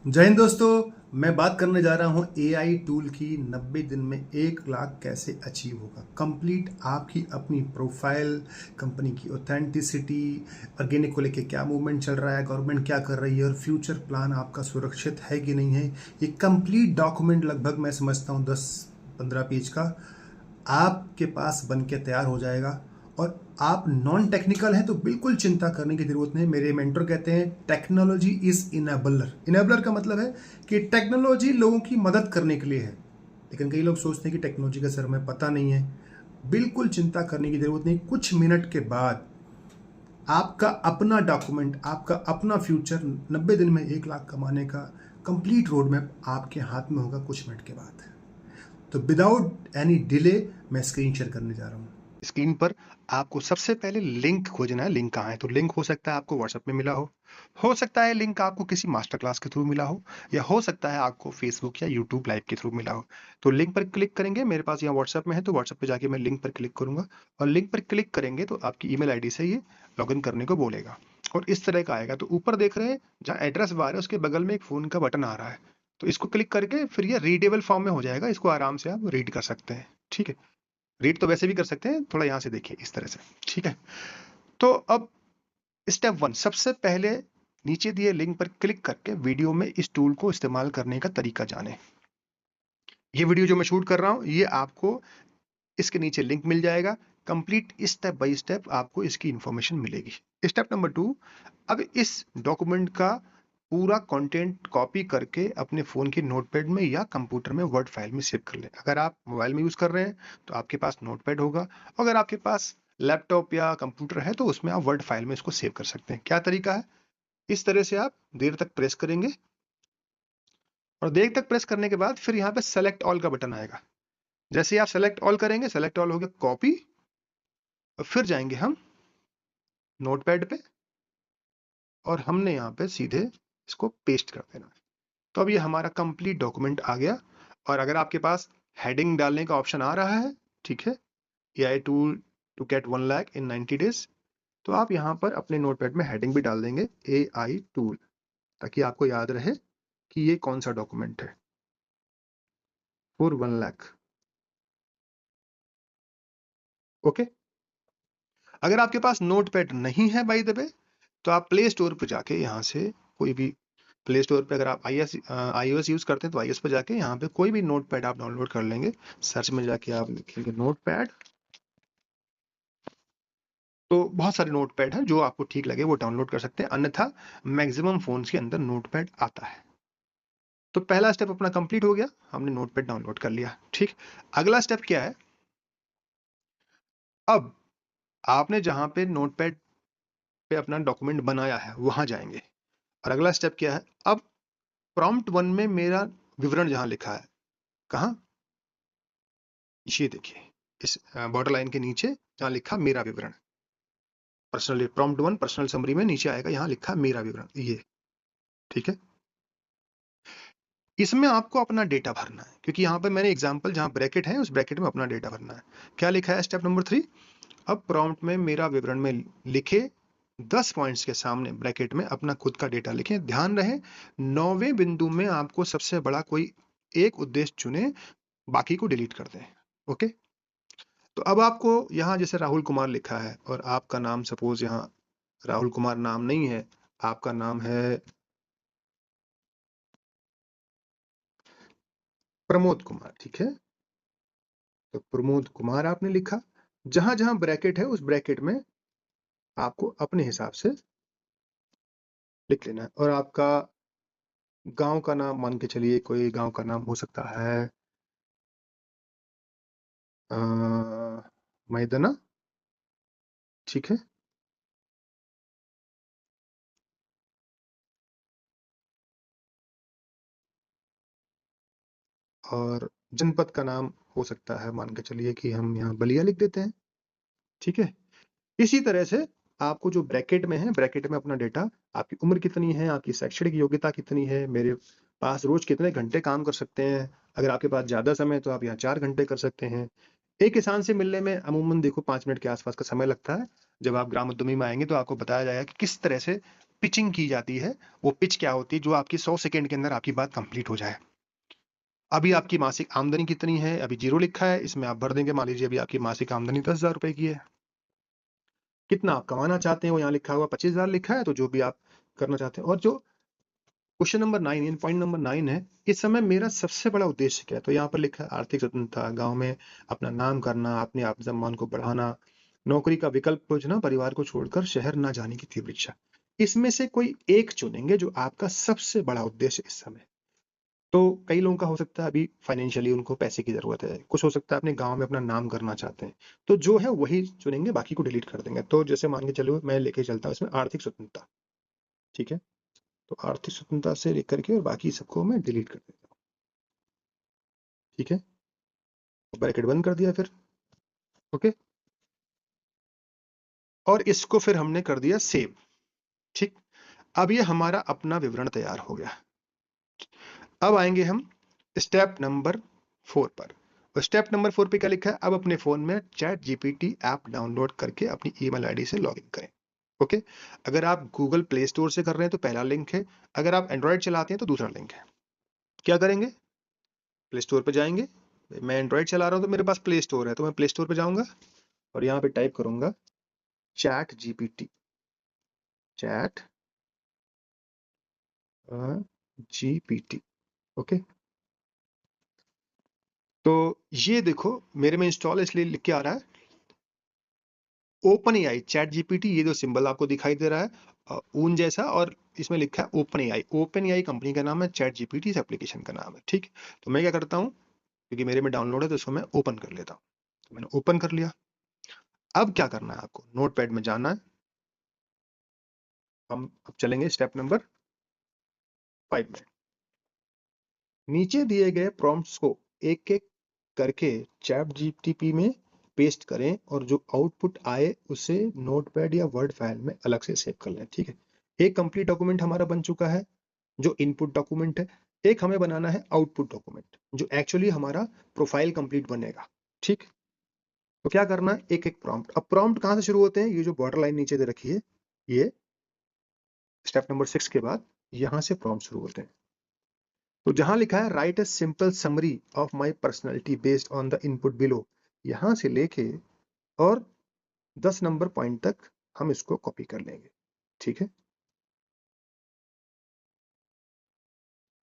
जय हिंद दोस्तों। मैं बात करने जा रहा हूं एआई टूल की 90 दिन में 1 लाख कैसे अचीव होगा। कंप्लीट आपकी अपनी प्रोफाइल, कंपनी की ऑथेंटिसिटी, ऑर्गेनिक को लेके क्या मूवमेंट चल रहा है, गवर्नमेंट क्या कर रही है और फ्यूचर प्लान आपका सुरक्षित है कि नहीं है। ये कंप्लीट डॉक्यूमेंट लगभग मैं समझता हूँ 10-15 पेज का आपके पास बन के तैयार हो जाएगा। और आप नॉन टेक्निकल हैं तो बिल्कुल चिंता करने की जरूरत नहीं। मेरे मेंटर कहते हैं टेक्नोलॉजी इज इनेबलर। इनेबलर का मतलब है कि टेक्नोलॉजी लोगों की मदद करने के लिए है, लेकिन कई लोग सोचते हैं कि टेक्नोलॉजी का सर हमें पता नहीं है। बिल्कुल चिंता करने की जरूरत नहीं। कुछ मिनट के बाद आपका अपना डॉक्यूमेंट, आपका अपना फ्यूचर, 90 दिन में 1 लाख कमाने का कंप्लीट रोड मैप आपके हाथ में होगा कुछ मिनट के बाद। तो विदाउट एनी डिले मैं स्क्रीन शेयर करने जा रहा हूँ। स्क्रीन पर आपको सबसे पहले लिंक खोजना है। लिंक कहाँ है? तो लिंक हो सकता है आपको व्हाट्सएप में मिला हो सकता है लिंक आपको किसी मास्टर क्लास के थ्रू मिला हो, या हो सकता है आपको फेसबुक या यूट्यूब लाइव के थ्रू मिला हो। तो लिंक पर क्लिक करेंगे। मेरे पास यहाँ व्हाट्सएप में है तो व्हाट्सएप पे जाके मैं लिंक पर क्लिक करूंगा, और लिंक पर क्लिक करेंगे तो आपकी ईमेल आईडी से ये लॉगिन करने को बोलेगा और इस तरह का आएगा। तो ऊपर देख रहे हैं जहाँ एड्रेस बार है उसके बगल में एक फोन का बटन आ रहा है, तो इसको क्लिक करके फिर ये रीडेबल फॉर्म में हो जाएगा। इसको आराम से आप रीड कर सकते हैं। ठीक है, रीड तो वैसे भी कर सकते हैं, थोड़ा यहाँ से देखिए इस तरह से। ठीक है, तो अब स्टेप 1, सबसे पहले नीचे दिए लिंक पर क्लिक करके वीडियो में इस टूल को इस्तेमाल करने का तरीका जाने। ये वीडियो जो मैं शूट कर रहा हूँ ये आपको इसके नीचे लिंक मिल जाएगा। कंप्लीट स्टेप बाय स्टेप आपको इसकी इंफॉर्मेशन मिलेगी। स्टेप नंबर 2, अब इस डॉक्यूमेंट का पूरा कंटेंट कॉपी करके अपने फोन के नोटपैड में या कंप्यूटर में वर्ड फाइल में सेव कर लें। अगर आप मोबाइल में यूज कर रहे हैं तो आपके पास नोटपैड होगा, अगर आपके पास लैपटॉप या कंप्यूटर है तो उसमें आप वर्ड फाइल में इसको सेव कर सकते हैं। क्या तरीका है? इस तरह से आप देर तक प्रेस करेंगे और देर तक प्रेस करने के बाद फिर यहाँ पे सेलेक्ट ऑल का बटन आएगा। जैसे ही आप सेलेक्ट ऑल करेंगे, सेलेक्ट ऑल हो गया कॉपी, और फिर जाएंगे हम नोटपैड पे और हमने यहाँ पे सीधे इसको पेस्ट कर देना। तो अब ये हमारा कंप्लीट डॉक्यूमेंट आ गया। और अगर आपके पास हेडिंग डालने का ऑप्शन आ रहा है, ठीक है, AI tool to get 1 lakh in 90 days, तो आप यहाँ पर अपने नोटपैड में हेडिंग भी डाल देंगे एआई टूल, ताकि आपको याद रहे कि ये कौन सा डॉक्यूमेंट है फॉर 1 लाख। ओके, अगर आपके पास नोटपैड नहीं है बाय द वे, तो आप प्ले स्टोर पर जाके यहाँ से कोई भी प्ले स्टोर पे, अगर आप iOS यूज करते हैं तो iOS पर जाके यहाँ पे कोई भी नोटपैड आप डाउनलोड कर लेंगे। सर्च में जाके आप लिखेंगे नोटपैड, तो बहुत सारे नोटपैड हैं, जो आपको ठीक लगे वो डाउनलोड कर सकते हैं, अन्यथा मैक्सिमम फोन्स के अंदर नोटपैड आता है। तो पहला स्टेप अपना कंप्लीट हो गया, हमने नोटपैड डाउनलोड कर लिया। ठीक, अगला स्टेप क्या है? अब आपने जहां पे नोटपैड पे अपना डॉक्यूमेंट बनाया है वहां जाएंगे, और अगला स्टेप क्या है? अब प्रॉम्प्ट 1 में मेरा विवरण जहां लिखा है, कहाँ, ये देखिए इस बॉर्डर लाइन के नीचे जहां लिखा मेरा विवरण, पर्सनल प्रॉम्प्ट 1 पर्सनल समरी में नीचे आएगा, यहाँ लिखा मेरा विवरण, ये। ठीक है, इसमें आपको अपना डेटा भरना है, क्योंकि यहाँ पर मैंने एग्जांपल जहाँ ब्रैकेट है उस ब्रैकेट में अपना डेटा भरना है। क्या लिखा है स्टेप नंबर 3? अब प्रॉम्प्ट में मेरा विवरण में लिखे 10 पॉइंट्स के सामने ब्रैकेट में अपना खुद का डेटा लिखें। ध्यान रहे 9वें बिंदु में आपको सबसे बड़ा कोई एक उद्देश्य चुने, बाकी को डिलीट कर दें। ओके, तो अब आपको यहाँ जैसे राहुल कुमार लिखा है और आपका नाम सपोज यहाँ राहुल कुमार नाम नहीं है, आपका नाम है प्रमोद कुमार। ठीक है, तो प्रमोद कुमार आपने लिखा, जहां जहां ब्रैकेट है उस ब्रैकेट में आपको अपने हिसाब से लिख लेना है। और आपका गांव का नाम मान के चलिए, कोई गांव का नाम हो सकता है मैदना। ठीक है, और जनपद का नाम हो सकता है, मान के चलिए कि हम यहाँ बलिया लिख देते हैं। ठीक है, इसी तरह से आपको जो ब्रैकेट में है, ब्रैकेट में अपना डेटा, आपकी उम्र कितनी है, आपकी शैक्षणिक योग्यता कितनी है, मेरे पास रोज कितने घंटे काम कर सकते हैं, अगर आपके पास ज्यादा समय है तो आप यहाँ 4 घंटे कर सकते हैं। एक किसान से मिलने में अमूमन देखो 5 मिनट के आसपास का समय लगता है। जब आप ग्राम उद्यमी में आएंगे तो आपको बताया जाएगा कि किस तरह से पिचिंग की जाती है। वो पिच क्या होती है? जो आपकी 100 सेकंड के अंदर आपकी बात कंप्लीट हो जाए। अभी आपकी मासिक आमदनी कितनी है? अभी जीरो लिखा है, इसमें आप भर देंगे। मान लीजिए अभी आपकी मासिक आमदनी 10,000 रुपए की है। कितना आप कमाना चाहते हैं वो यहाँ लिखा हुआ 25,000 लिखा है, तो जो भी आप करना चाहते हैं। और जो क्वेश्चन नंबर 9 यानी पॉइंट नंबर 9 है, इस समय मेरा सबसे बड़ा उद्देश्य क्या है? तो यहाँ पर लिखा है आर्थिक स्वतंत्रता, गांव में अपना नाम करना, अपने आत्मसम्मान को बढ़ाना, नौकरी का विकल्प खोजना, परिवार को छोड़कर शहर ना जाने की तीव्र इच्छा। इसमें से कोई एक चुनेंगे जो आपका सबसे बड़ा उद्देश्य इस समय। तो कई लोगों का हो सकता है अभी फाइनेंशियली उनको पैसे की जरूरत है, कुछ हो सकता है अपने गांव में अपना नाम करना चाहते हैं, तो जो है वही चुनेंगे, बाकी को डिलीट कर देंगे। तो जैसे मान के चलो मैं लेके चलता हूँ इसमें आर्थिक स्वतंत्रता, ठीक है। तो आर्थिक स्वतंत्रता से लेकर के और बाकी सबको मैं डिलीट कर देता हूँ, ठीक है। ब्रैकेट बंद कर दिया फिर, ओके। और इसको फिर हमने कर दिया सेव, ठीक। अब ये हमारा अपना विवरण तैयार हो गया। अब आएंगे हम स्टेप नंबर 4 पर। और स्टेप नंबर 4 पे क्या लिखा है? अब अपने फोन में चैट जीपीटी ऐप डाउनलोड करके अपनी ईमेल आईडी से लॉगिन करें, ओके। अगर आप गूगल प्ले स्टोर से कर रहे हैं तो पहला लिंक है, अगर आप एंड्रॉयड चलाते हैं तो दूसरा लिंक है। क्या करेंगे? प्ले स्टोर पे जाएंगे। मैं एंड्रॉयड चला रहा हूँ तो मेरे पास प्ले स्टोर है, तो मैं प्ले स्टोर पे जाऊंगा और यहाँ पे टाइप करूंगा chat GPT, chat GPT, okay. तो ये देखो मेरे में इंस्टॉल इसलिए लिख के आ रहा है ओपन एआई चैट जीपीटी, ये जो सिंबल आपको दिखाई दे रहा है ऊन जैसा, और इसमें लिखा है open AI. Open AI company का नाम है, चैट जीपीटी इस एप्लीकेशन का नाम है, ठीक। तो मैं क्या करता हूँ, क्योंकि मेरे में डाउनलोड है तो इसको मैं ओपन कर लेता हूँ। तो मैंने ओपन कर लिया। अब क्या करना है आपको? नोटपैड में जाना है। हम अब चलेंगे स्टेप नंबर 5 में। नीचे दिए गए प्रॉम्प्ट्स को एक एक करके चैट जीपीटी में पेस्ट करें और जो आउटपुट आए उसे नोटपैड या वर्ड फाइल में अलग से सेव कर लें, ठीक है। एक कंप्लीट डॉक्यूमेंट हमारा बन चुका है जो इनपुट डॉक्यूमेंट है। एक हमें बनाना है आउटपुट डॉक्यूमेंट जो एक्चुअली हमारा प्रोफाइल कंप्लीट बनेगा, ठीक। तो क्या करना है? एक एक प्रॉम्प्ट। अब प्रॉम्प्ट कहां से शुरू होते हैं? ये जो बॉर्डर लाइन नीचे दे रखी है, ये स्टेप नंबर 6 के बाद यहां से प्रॉम्प्ट शुरू होते हैं। तो जहां लिखा है right a simple summary of my personality based on the input below, यहां से लेके और 10 नंबर पॉइंट तक हम इसको कॉपी कर लेंगे, ठीक है।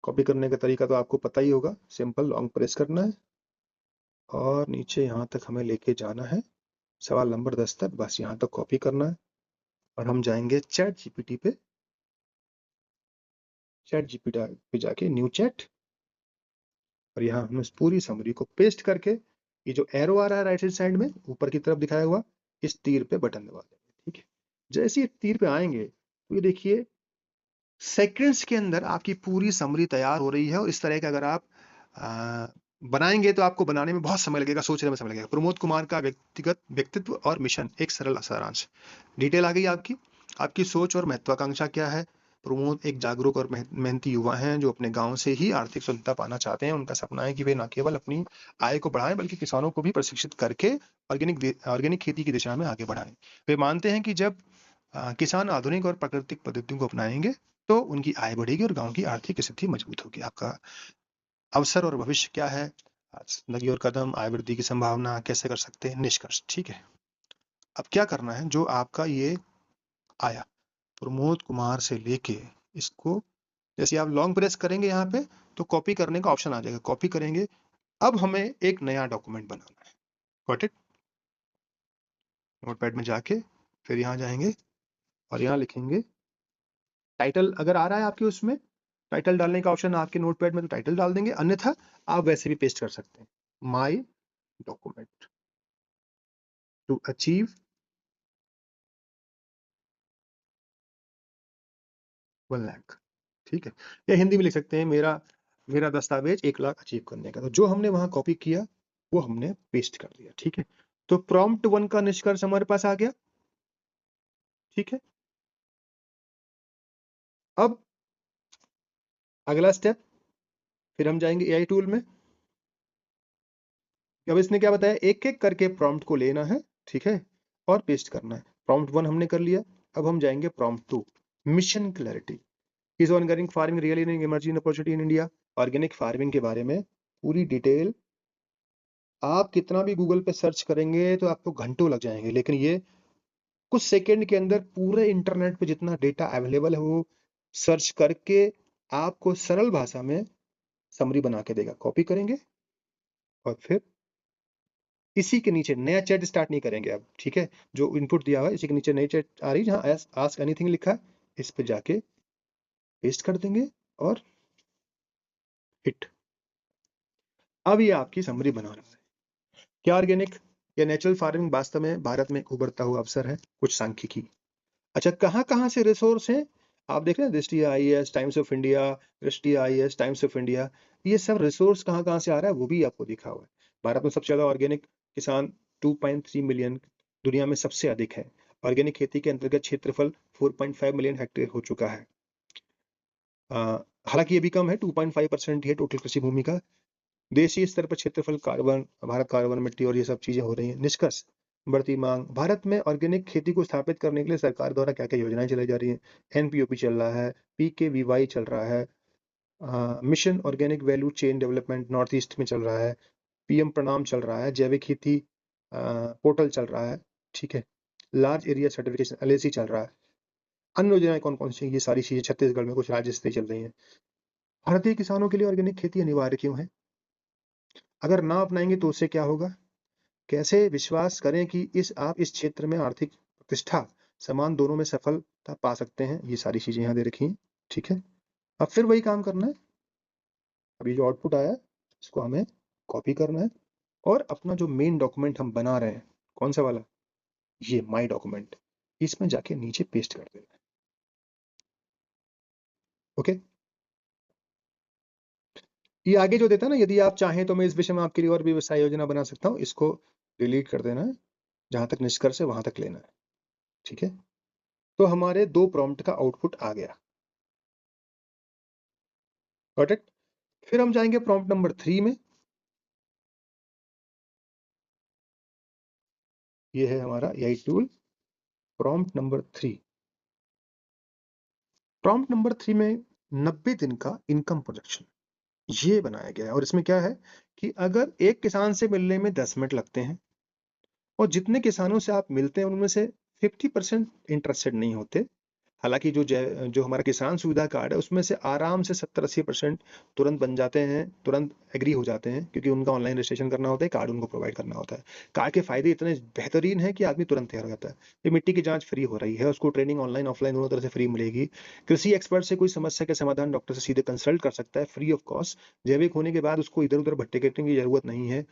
कॉपी करने का तरीका तो आपको पता ही होगा, सिंपल लॉन्ग प्रेस करना है और नीचे यहां तक हमें लेके जाना है, सवाल नंबर 10 तक, बस यहां तक कॉपी करना है। और हम जाएंगे चैट जीपीटी पे, चैट जीपीटी पे जाके न्यू चैट, और यहाँ हम इस पूरी समरी को पेस्ट करके ये जो एरो आ रहा है राइट हैंड साइड में ऊपर की तरफ दिखाया हुआ, इस तीर पे बटन दबा देंगे, ठीक है। जैसे ही तीर पे आएंगे तो ये देखिए सेकंड्स के अंदर आपकी पूरी समरी तैयार हो रही है। और इस तरह के अगर आप आ, बनाएंगे तो आपको बनाने में बहुत समय लगेगा, सोचने में समय लगेगा। प्रमोद कुमार का व्यक्तिगत व्यक्तित्व और मिशन, एक सरल सारांश। डिटेल आ गई आपकी। आपकी सोच और महत्वाकांक्षा क्या है? प्रमोद एक जागरूक और मेहनती युवा हैं जो अपने गांव से ही आर्थिक स्वतंत्रता पाना चाहते हैं। उनका सपना है कि वे न केवल अपनी आय को बढ़ाएं बल्कि किसानों को भी प्रशिक्षित करके ऑर्गेनिक खेती की दिशा में आगे बढ़ाएं। वे मानते हैं कि जब किसान आधुनिक और प्राकृतिक पद्धतियों को अपनाएंगे तो उनकी आय बढ़ेगी और गांव की आर्थिक स्थिति मजबूत होगी। आपका अवसर और भविष्य क्या है? जिंदगी और कदम, आय वृद्धि की संभावना, कैसे कर सकते हैं, निष्कर्ष, ठीक है। अब क्या करना है? जो आपका ये आया प्रमोद कुमार से लेके इसको, जैसे आप लॉन्ग प्रेस करेंगे यहाँ पे तो कॉपी करने का ऑप्शन आ जाएगा, कॉपी करेंगे। अब हमें एक नया डॉक्यूमेंट बनाना है। Got it? नोटपैड में जाके फिर यहाँ जाएंगे और यहाँ लिखेंगे टाइटल। अगर आ रहा है आपके उसमें टाइटल डालने का ऑप्शन आपके नोटपैड में तो टाइटल डाल देंगे, अन्यथा आप वैसे भी पेस्ट कर सकते हैं, my document to achieve 1 lakh, ठीक है। या हिंदी में लिख सकते हैं मेरा मेरा दस्तावेज 1 लाख अचीव करने का। तो जो हमने वहां कॉपी किया वो हमने पेस्ट कर दिया, ठीक है। तो प्रॉम्प्ट 1 का निष्कर्ष हमारे पास आ गया, ठीक है। अब अगला स्टेप, फिर हम जाएंगे एआई टूल में। अब इसने क्या बताया? एक एक करके प्रॉम्प्ट को लेना है, ठीक है, और पेस्ट करना है। प्रॉम्प्ट 1 हमने कर लिया। अब हम जाएंगे prompt 2। Mission clarity is organic farming really an emerging opportunity in India. Organic farming के बारे में पूरी डिटेल आप कितना भी गूगल पे सर्च करेंगे तो आपको घंटों लग जाएंगे, लेकिन ये कुछ सेकंड के अंदर पूरे इंटरनेट पे जितना डेटा अवेलेबल है वो सर्च करके आपको सरल भाषा में समरी बना के देगा। कॉपी करेंगे और फिर इसी के नीचे नया चैट स्टार्ट नहीं करेंगे अब, ठीक है। जो इनपुट दिया हुआ है इसी के नीचे नई चैट आ रही है जहाँ आस्क एनीथिंग लिखा है, इस पे जाके पेस्ट कर देंगे और हिट। अब ये आपकी समरी बना रहा है। क्या ऑर्गेनिक या नेचुरल फार्मिंग वास्तव में भारत में एक उभरता हुआ अवसर है? कुछ सांख्यिकी। अच्छा, कहाँ कहाँ से रिसोर्स हैं आप देख रहे हैं, दृष्टि आईएएस, टाइम्स ऑफ इंडिया, दृष्टि आईएएस, टाइम्स ऑफ इंडिया, ये सब रिसोर्स कहाँ कहाँ से आ रहा है वो भी आपको दिखा हुआ है। भारत में सबसे ज्यादा ऑर्गेनिक किसान 2.3 मिलियन दुनिया में सबसे अधिक है। ऑर्गेनिक खेती के अंतर्गत क्षेत्रफल 4.5 मिलियन हेक्टेयर हो चुका है। हालांकि ये भी कम है, 2.5% ही है टोटल कृषि भूमि का। देशीय स्तर पर क्षेत्रफल, कार्बन, भारत कार्बन, मिट्टी और ये सब चीजें हो रही हैं। निष्कर्ष, बढ़ती मांग। भारत में ऑर्गेनिक खेती को स्थापित करने के लिए सरकार द्वारा क्या क्या योजनाएं चलाई जा रही हैं? एनपीओपी चल रहा है, पीकेवीवाई चल रहा है, mission organic value chain development north east में चल रहा है, पीएम प्रणाम चल रहा है, जैविक खेती पोर्टल चल रहा है, ठीक है, लार्ज एरिया सर्टिफिकेशन एलएसी चल रहा है। अन्य योजनाएं कौन कौन सी? ये सारी चीजें छत्तीसगढ़ में कुछ राज्य से चल रही हैं। भारतीय किसानों के लिए ऑर्गेनिक खेती अनिवार्य क्यों है? अगर ना अपनाएंगे तो उससे क्या होगा? कैसे विश्वास करें कि आप इस क्षेत्र में आर्थिक प्रतिष्ठा समान दोनों में सफलता पा सकते हैं? ये सारी चीजें यहाँ दे रखी हैं, ठीक है। अब फिर वही काम करना है। अभी जो आउटपुट आया है इसको हमें कॉपी करना है और अपना जो मेन डॉक्यूमेंट हम बना रहे हैं, कौन सा वाला, ये माई डॉक्यूमेंट, इसमें जाके नीचे पेस्ट कर देना है। ओके, ये आगे जो देता है ना, यदि आप चाहें तो मैं इस विषय में आपके लिए और भी व्यवसाय योजना बना सकता हूँ, इसको डिलीट कर देना है। जहां तक निष्कर्ष है वहां तक लेना है, ठीक है। तो हमारे 2 प्रॉम्प्ट का आउटपुट आ गया। Got it. फिर हम जाएंगे प्रॉम्प्ट नंबर 3 में। ये है हमारा AI tool prompt number 3। Prompt number 3 में 90 दिन का इनकम प्रोजेक्शन ये बनाया गया है। और इसमें क्या है कि अगर एक किसान से मिलने में 10 मिनट लगते हैं और जितने किसानों से आप मिलते हैं उनमें से 50% इंटरेस्टेड नहीं होते। हालांकि जो हमारा किसान सुविधा कार्ड है उसमें से आराम से 70-80% तुरंत बन जाते हैं, तुरंत एग्री हो जाते हैं, क्योंकि उनका ऑनलाइन रजिस्ट्रेशन करना होता है, कार्ड उनको प्रोवाइड करना होता है। कार्ड के फायदे इतने बेहतरीन है कि आदमी तुरंत तैयार हो जाता है। ये मिट्टी की जांच फ्री हो रही है, उसको ट्रेनिंग ऑनलाइन ऑफलाइन दोनों तरह से फ्री मिलेगी। कृषि एक्सपर्ट से कोई समस्या के समाधान डॉक्टर से सीधे कंसल्ट कर सकता है फ्री ऑफ कॉस्ट। जैविक होने के बाद उसको इधर उधर भट्टे कटने की जरूरत नहीं है।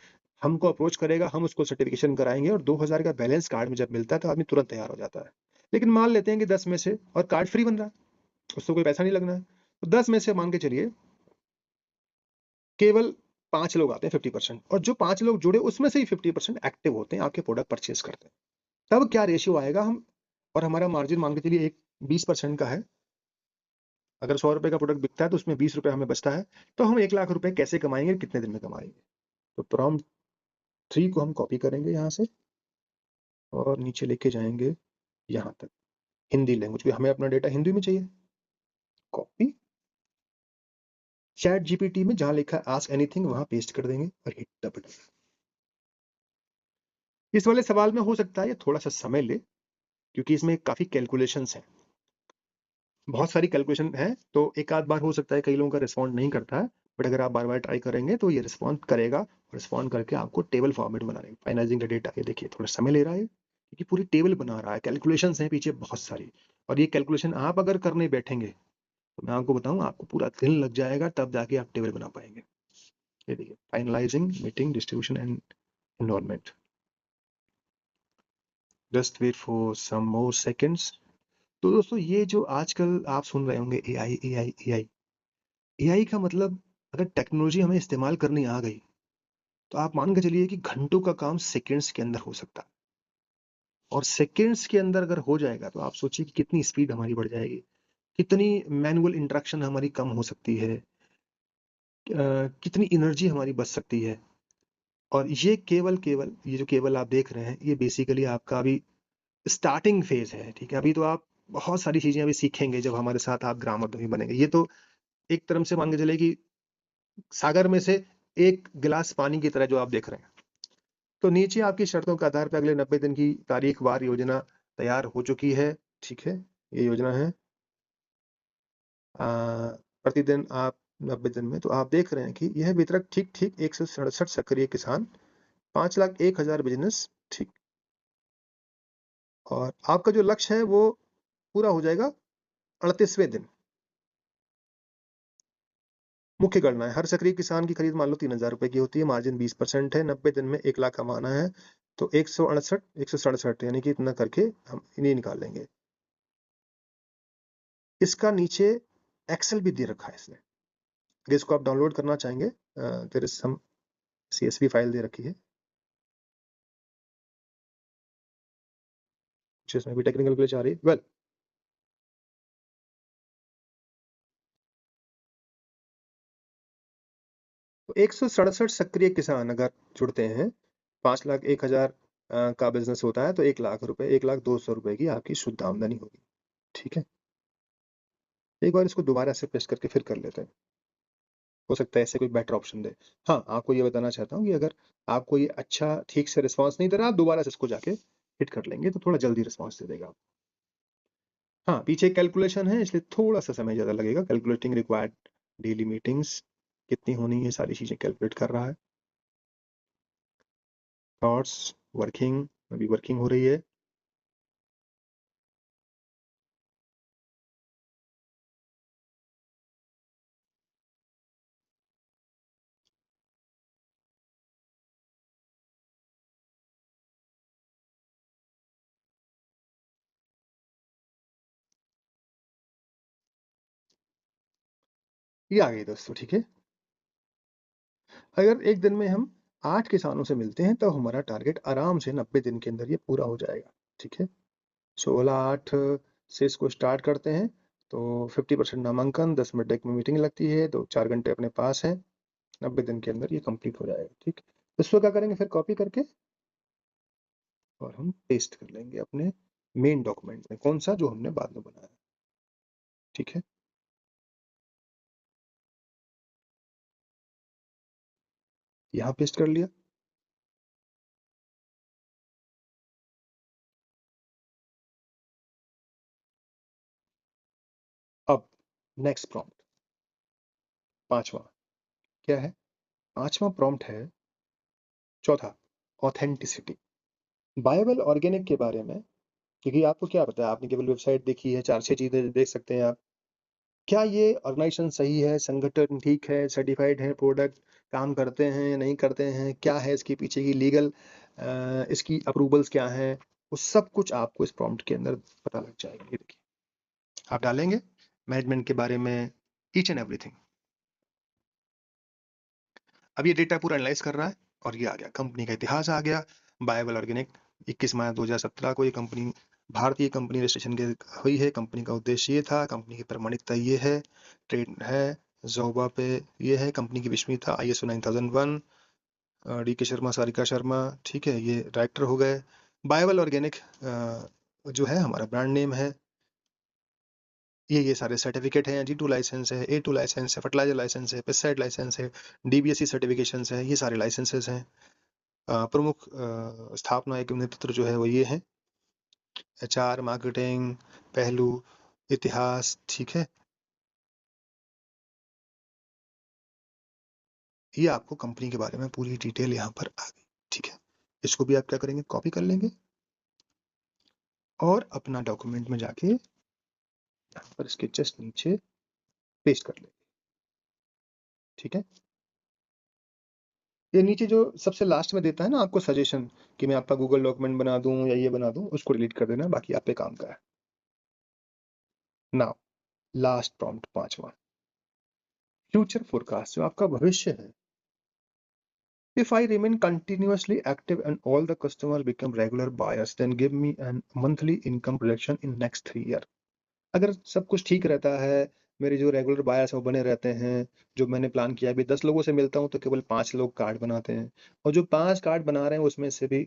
हमको अप्रोच करेगा, हम उसको सर्टिफिकेशन कराएंगे और 2000 का बैलेंस कार्ड में जब मिलता है तो आदमी तुरंत तैयार हो जाता है। लेकिन मान लेते हैं कि 10 में से, और कार्ड फ्री बन रहा है, उससे कोई पैसा नहीं लगना है, तो 10 में से मान के चलिए केवल 5 लोग आते हैं 50%, और जो 5 लोग जुड़े उसमें से ही 50% एक्टिव होते हैं, आपके प्रोडक्ट परचेज करते हैं। तब क्या रेशियो आएगा हम, और हमारा मार्जिन मान के चलिए एक 20% का है। अगर 100 रुपए का प्रोडक्ट बिकता है तो उसमें 20 रुपए हमें बचता है। तो हम 1 लाख रुपए कैसे कमाएंगे, कितने दिन में कमाएंगे? तो प्रॉम्प्ट 3 को हम कॉपी करेंगे यहाँ से और नीचे लेके जाएंगे यहाँ तक, हिंदी लैंग्वेज में, हमें अपना डेटा हिंदी में चाहिए। कॉपी, चैट जीपीटी में जहां लिखा है आस्क एनीथिंग वहां पेस्ट कर देंगे और हिट द बटन। इस वाले सवाल में हो सकता है ये थोड़ा सा समय ले, क्योंकि इसमें काफी कैलकुलेशंस हैं, बहुत सारी कैलकुलेशन है, तो एक आध बार हो सकता है कई लोगों का रिस्पॉन्ड नहीं करता है। बट अगर आप बार बार ट्राई करेंगे तो ये रिस्पॉन्ड करेगा, रिस्पॉन्ड करके आपको टेबल फॉर्मेट बना देगा, फाइनलाइजिंग द डेटा। ये देखिए थोड़ा समय ले रहा है क्योंकि पूरी टेबल बना रहा है, कैलकुलेशंस हैं पीछे बहुत सारी। और ये कैलकुलेशन आप अगर करने बैठेंगे तो मैं आपको बताऊं आपको पूरा दिन लग जाएगा, तब जाके आप टेबल बना पाएंगे। ये देखिए, finalising meeting distribution and enrolment. Just wait for some more seconds. तो दोस्तों ये जो आजकल आप सुन रहे होंगे एआई एआई एआई, एआई का मतलब अगर टेक्नोलॉजी हमें इस्तेमाल करनी आ गई तो आप मान के चलिए कि घंटों का काम सेकंड्स के अंदर हो सकता है। और सेकंड्स के अंदर अगर हो जाएगा तो आप सोचिए कि कितनी स्पीड हमारी बढ़ जाएगी, कितनी मैनुअल इंटरेक्शन हमारी कम हो सकती है, कितनी एनर्जी हमारी बच सकती है। और ये केवल केवल ये जो केवल आप देख रहे हैं ये बेसिकली आपका अभी स्टार्टिंग फेज है, ठीक है। अभी तो आप बहुत सारी चीजें अभी सीखेंगे जब हमारे साथ आप ग्राम उद्यमी बनेंगे। ये तो एक तरफ से मान के चले कि सागर में से एक गिलास पानी की तरह जो आप देख रहे हैं। तो नीचे आपकी शर्तों के आधार पर अगले 90 दिन की तारीख वार योजना तैयार हो चुकी है। ठीक है, ये योजना है। प्रतिदिन आप 90 दिन में, तो आप देख रहे हैं कि यह वितरक ठीक ठीक 167 सक्रिय किसान, 5,01,000 बिजनेस। ठीक, और आपका जो लक्ष्य है वो पूरा हो जाएगा 38वें दिन। मुख्य गणना है, हर सक्रिय किसान की खरीद मान लो 3,000 रुपए की होती है, मार्जिन 20% है, 90 दिन में 1 लाख कमाना है, तो 167 यानी कि इतना करके हम इन्हें निकाल लेंगे। इसका नीचे एक्सेल भी दे रखा है इसने, अगर इसको आप डाउनलोड करना चाहेंगे, there is some CSV file दे रखी है जिसमें भी टेक्निकल ग्लिच आ रही है। वेल, तो 167 सक्रिय किसान अगर जुड़ते हैं, 5,01,000 का बिजनेस होता है, तो 1 लाख रुपए, 1,02,000 रुपए की आपकी शुद्ध आमदनी होगी। ठीक है, एक बार इसको दोबारा से पेस्ट करके फिर कर लेते हैं, हो सकता है ऐसे कोई बेटर ऑप्शन दे। हाँ, आपको ये बताना चाहता हूँ कि अगर आपको ये अच्छा ठीक से रिस्पॉन्स नहीं दे रहा, आप दोबारा से इसको जाके हिट कर लेंगे तो थोड़ा जल्दी रिस्पॉन्स दे देगा। हाँ, पीछे कैलकुलेशन है इसलिए थोड़ा सा समय ज़्यादा लगेगा। कैलकुलेटिंग रिक्वायर्ड डेली मीटिंग्स कितनी होनी है, सारी चीज़ें कैलकुलेट कर रहा है। थॉट्स वर्किंग, अभी वर्किंग हो रही है। ये आ गई दोस्तों। ठीक है, अगर एक दिन में हम 8 किसानों से मिलते हैं तो हमारा टारगेट आराम से 90 दिन के अंदर ये पूरा हो जाएगा। ठीक है, 16/8 से इसको स्टार्ट करते हैं, तो 50% नामांकन, 10 मिनट एक में मीटिंग लगती है, तो 4 घंटे अपने पास हैं, 90 दिन के अंदर ये कंप्लीट हो जाएगा। ठीक, इसको क्या करेंगे, फिर कॉपी करके और हम पेस्ट कर लेंगे अपने मेन डॉक्यूमेंट में, कौन सा, जो हमने बाद में बनाया। ठीक है, यहाँ पेस्ट कर लिया। अब नेक्स्ट प्रॉम्प्ट, पांचवा क्या है, पांचवा प्रॉम्प्ट है, चौथा, ऑथेंटिसिटी। बायोवेल ऑर्गेनिक के बारे में, क्योंकि आपको क्या पता है, आपने केवल वेबसाइट देखी है, 4-6 चीजें देख सकते हैं आप। क्या ये ऑर्गेनाइजेशन सही है, संगठन ठीक है, सर्टिफाइड है, प्रोडक्ट काम करते हैं या नहीं करते हैं, क्या है इसके पीछे की लीगल, इसकी अप्रूवल्स क्या हैं, वो सब कुछ आपको इस प्रॉम्प्ट के अंदर पता लग जाएगा। ये देखिए, आप डालेंगे मैनेजमेंट के बारे में, ईच एंड एवरीथिंग। अब ये डेटा पूरा एनालाइज कर रहा है और ये आ गया, कंपनी का इतिहास आ गया। बायोवेल ऑर्गेनिक 21 मार्च 2017 को ये कंपनी भारतीय कंपनी रजिस्ट्रेशन के हुई है। कंपनी का उद्देश्य ये था, कंपनी की प्रमाणिकता ये है, ट्रेड है जोबा पे, ये है कंपनी की विश्वसनीयता ISO 9001, DK शर्मा, सारिका शर्मा। ठीक है, ये डायरेक्टर हो गए। बायोवेल ऑर्गेनिक जो है हमारा ब्रांड नेम है। ये सारे सर्टिफिकेट हैं, G2 लाइसेंस है, A2 लाइसेंस है, फर्टिलाइजर लाइसेंस है, पेस्टिसाइड लाइसेंस है, DBSE सर्टिफिकेशन है, ये सारे लाइसेंसेस हैं। प्रमुख स्थापना एक नेतृत्व जो है वो ये है, HR, मार्केटिंग, पहलू, इतिहास। ठीक है, ये आपको कंपनी के बारे में पूरी डिटेल यहाँ पर आ गई। ठीक है, इसको भी आप क्या करेंगे, कॉपी कर लेंगे और अपना डॉक्यूमेंट में जाके यहाँ पर इसके जस्ट नीचे पेस्ट कर लेंगे। ठीक है, ये नीचे जो सबसे लास्ट में देता है ना आपको सजेशन कि मैं आपका गूगल डॉक्यूमेंट बना दूं या ये बना दूं, उसको डिलीट कर देना, बाकी आप पे काम का है। नाउ लास्ट प्रॉम्प्ट, पांचवा, फ्यूचर फोरकास्ट, जो आपका भविष्य है। If I remain continuously active and all the customers become regular buyers, then give me a monthly income projection in next 3 year. अगर सब कुछ ठीक रहता है, मेरे जो रेगुलर बायर्स हैं वो बने रहते हैं, जो मैंने प्लान किया, अभी 10 लोगों से मिलता हूँ तो केवल 5 लोग कार्ड बनाते हैं, और जो 5 कार्ड बना रहे हैं उसमें से भी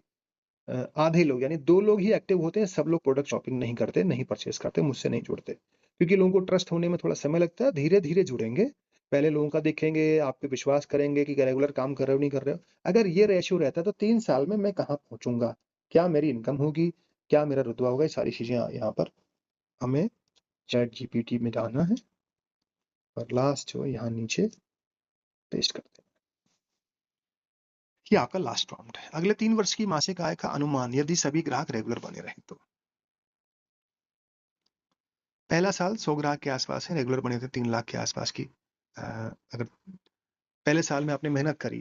आधे लोग यानी 2 लोग ही एक्टिव होते हैं, सब लोग प्रोडक्ट शॉपिंग नहीं करते, नहीं परचेज़ करते, मुझसे नहीं जुड़ते। क्योंकि लोगों को ट्रस्ट होने में थोड़ा समय लगता है, धीरे-धीरे जुड़ेंगे। पहले लोगों का देखेंगे, आप पे विश्वास करेंगे कि रेगुलर काम कर रहे हो, नहीं कर रहे हो। अगर ये रेशियो रहता है तो 3 साल में मैं कहाँ पहुँचूँगा? क्या मेरी इनकम होगी? क्या मेरा रुतबा होगा? ये सारी चीज़ें यहाँ पर हमें चैट जीपीटी में डालना है और लास्ट जो है यहाँ नीचे पेस्ट कर देना। ये आपका लास्ट प्रॉम्प्ट है। अगले 3 वर्ष की मासिक आय का अनुमान यदि सभी ग्राहक रेगुलर बने रहें तो। पहला साल 100 ग्राहक के आसपास है, रेगुलर बने थे 3 लाख के आसपास की। अगर पहले साल में आपने मेहनत करी,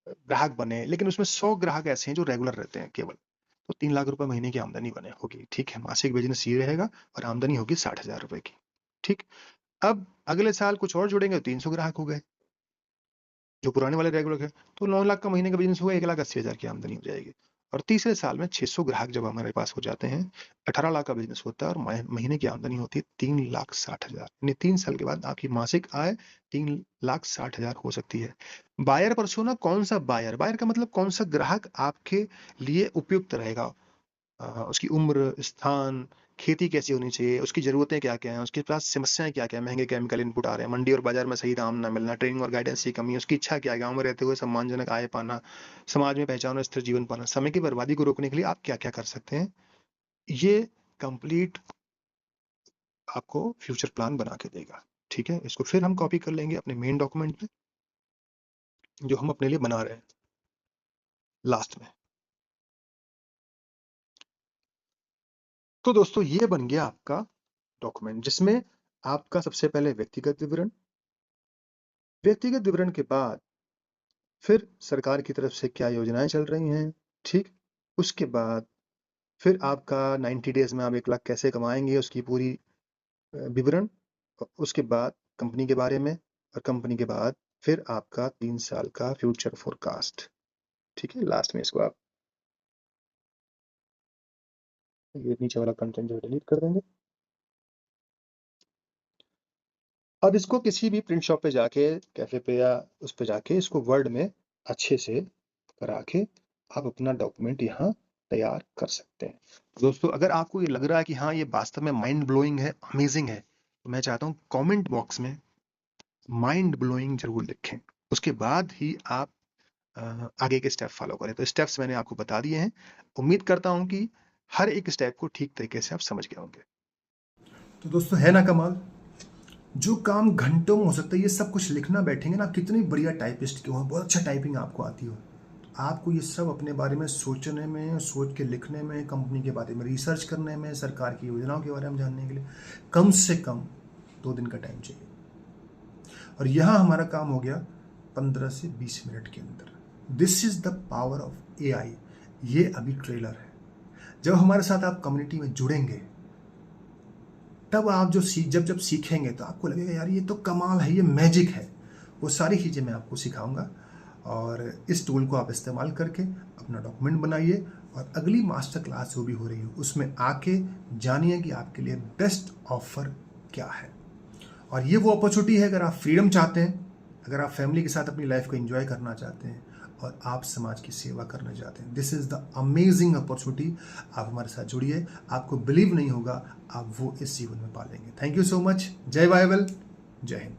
ग्राहक बने, लेकिन उसमें 100 ग्राहक ऐसे हैं जो रेगुलर रहते हैं केवल, तो 3 लाख रुपए महीने की आमदनी बने होगी। ठीक है, मासिक बिजनेस ये रहेगा और आमदनी होगी 60,000 रुपए की। ठीक, अब अगले साल कुछ और जुड़ेंगे तो 300 ग्राहक हो गए, जो पुराने वाले रेगुलर है, तो 9 लाख का महीने का बिजनेस हुआ, 1,80,000 की आमदनी हो जाएगी। और तीसरे साल में 600 ग्राहक जब हमारे पास हो जाते हैं, 18 लाख का बिजनेस होता है और महीने की आमदनी होती है 3,60,000। यानी 3 साल के बाद आपकी मासिक आय 3,60,000 हो सकती है। बायर पर्सोना, कौन सा बायर? बायर का मतलब कौन सा ग्राहक आपके लिए उपयुक्त रहेगा। उसकी उम्र, स्थान, खेती कैसी होनी चाहिए, उसकी ज़रूरतें क्या-क्या हैं, उसके पास समस्याएँ क्या-क्या हैं, महँगे केमिकल इनपुट आ रहे हैं, मंडी और बाज़ार में सही दाम ना मिलना, ट्रेनिंग और गाइडेंस की कमी, उसकी इच्छा क्या है, गाँव में रहते हुए सम्मानजनक आय पाना, समाज में पहचान और स्थिर जीवन पाना, समय की बर्बादी को रोकने के लिए आप क्या-क्या कर सकते हैं। ये कंप्लीट आपको फ्यूचर प्लान बना के देगा, ठीक है? इसको फिर हम कॉपी कर लेंगे अपने मेन डॉक्यूमेंट में, जो हम अपने लिए बना रहे हैं, लास्ट में। तो दोस्तों ये बन गया आपका डॉक्यूमेंट, जिसमें आपका सबसे पहले व्यक्तिगत विवरण के बाद फिर सरकार की तरफ से क्या योजनाएं चल रही हैं, ठीक, उसके बाद फिर आपका 90 डेज में आप 1 लाख कैसे कमाएंगे उसकी पूरी विवरण, उसके बाद कंपनी के बारे में, और कंपनी के बाद फिर आपका 3 साल का फ्यूचर फोरकास्ट। ठीक है, लास्ट में इसको आप ये नीचे वाला कंटेंट जो डिलीट कर देंगे। अब इसको किसी भी प्रिंट शॉप पे जाके, कैफे पे या उस पे जाके इसको वर्ड में अच्छे से करा के आप अपना डॉक्यूमेंट यहाँ तैयार कर सकते हैं। दोस्तों अगर आपको ये लग रहा है कि हाँ ये वास्तव में माइंड ब्लोइंग है, अमेजिंग है, तो मैं चाहता हूँ कमेंट बॉक्स में माइंड ब्लोइंग जरूर लिखें, उसके बाद ही आप आगे के स्टेप फॉलो करें। तो स्टेप्स मैंने आपको बता दिए हैं, उम्मीद करता हूँ कि हर एक स्टेप को ठीक तरीके से आप समझ गए होंगे। तो दोस्तों है ना कमाल, जो काम घंटों में हो सकता है ये सब कुछ लिखना बैठेंगे ना, आप कितनी बढ़िया टाइपिस्ट क्यों हो, बहुत अच्छा टाइपिंग आपको आती हो, आपको ये सब अपने बारे में सोचने में, सोच के लिखने में, कंपनी के बारे में रिसर्च करने में, सरकार की योजनाओं के बारे में जानने के लिए कम से कम 2 दिन का टाइम चाहिए। और यहाँ हमारा काम हो गया 15 से 20 मिनट के अंदर। This is the power of AI। ये अभी ट्रेलर है, जब हमारे साथ आप कम्युनिटी में जुड़ेंगे तब आप जो जब सीखेंगे तो आपको लगेगा यार ये तो कमाल है, ये मैजिक है। वो सारी चीज़ें मैं आपको सिखाऊंगा और इस टूल को आप इस्तेमाल करके अपना डॉक्यूमेंट बनाइए और अगली मास्टर क्लास जो भी हो रही है उसमें आके जानिए कि आपके लिए बेस्ट ऑफर क्या है। और ये वो अपॉर्चुनिटी है, अगर आप फ्रीडम चाहते हैं, अगर आप फैमिली के साथ अपनी लाइफ को एंजॉय करना चाहते हैं और आप समाज की सेवा करना चाहते हैं, this is the amazing opportunity. आप हमारे साथ जुड़िए, आपको बिलीव नहीं होगा, आप वो इस जीवन में पालेंगे। Thank you so much. जय बाइबल, जय हिंद।